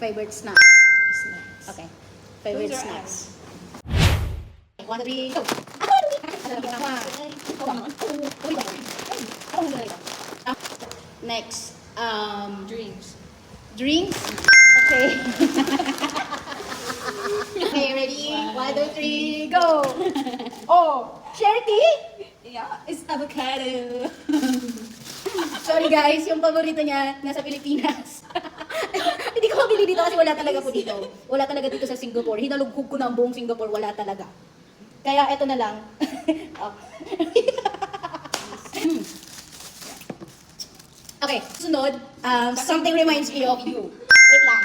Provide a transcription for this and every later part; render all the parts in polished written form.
favorite snack? Snacks. Okay. Favorite Those are snacks. 1, 2, 3, go! Next, Drinks. drinks. Okay. Okay, ready? 1, 2, 3, go! Oh, cherry tea? Yeah, it's avocado. Sorry guys, yung paborito niya nasa Pilipinas. Hindi ko mabili dito kasi wala talaga po dito. Wala talaga dito sa Singapore. Hinalughog ko na ang buong Singapore, wala talaga. Kaya eto na lang. Oh. Okay, sunod. Something reminds me of you. Wait lang.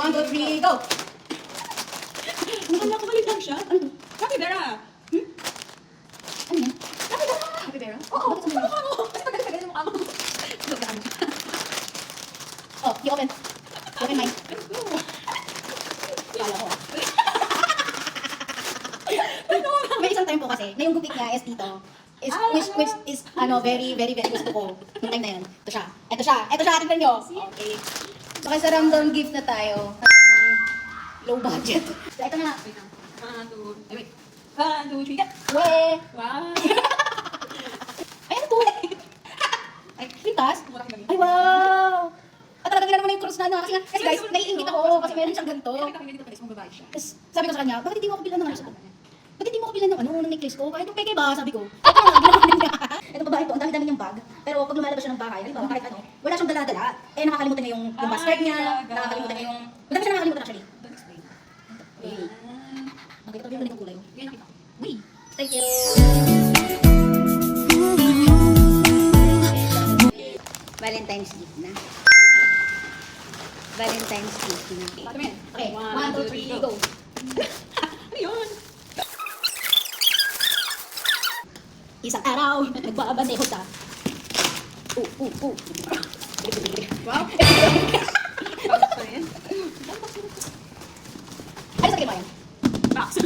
1, 2, 3, go! Akala ko maliit lang siya. Capybara. Ano yan? Capybara? Oo, bakit sa mukha mo? Kasi pagkakagay ng mukha mo. Oh, you open. Open mine. Kala ko. May isang time po kasi, na yung gupit niya is dito. Which is, very, very, very gusto ko. Nung time na yun. Ito siya. Ito siya. Ito siya. Tignan nyo. Okay. So, kasi sa random gift na tayo. Low budget. So, ito na. Wait. 1, 2, 3, yeah. Weh! Wow. Ay, ano to? Ay, pintas? Mura kayo. Ay, wow! At talaga nila naman yung cruise na ano. Kasi guys, naiingit ako kasi meron siyang ganito. Tapos sabi ko sa kanya, bakit hindi mo ako bilan ng ano? Bakit hindi mo ako bilan ng ano, ng necklace ko? Kahit yung peke ba, sabi ko. Ito nga, ginawa niya. Itong babae to, ang dami-dami niyang bag. Pero pag lumalabas siya ng bahay, halimbawa kahit ano, wala siyang dala-dala. Eh, nakakalimutan niya yung basket niya, nakakalimutan niya yung... Madami siya nakakalimutan actually. Okay. Okay, ito yung ganitong kulay. Yan nakita. Uy, thank you. Valentine's gift na. Valentine's gift na. Okay, 1, 2, 3, go. Ano yun? Isang araw, nagbabandeho sa... Wow. Ano yan? Ano sa mo yan? Box.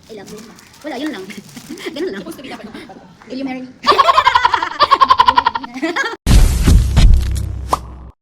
I love you. Wala, yun lang. Ganun lang. Supposed to be dapat ng Will you marry me?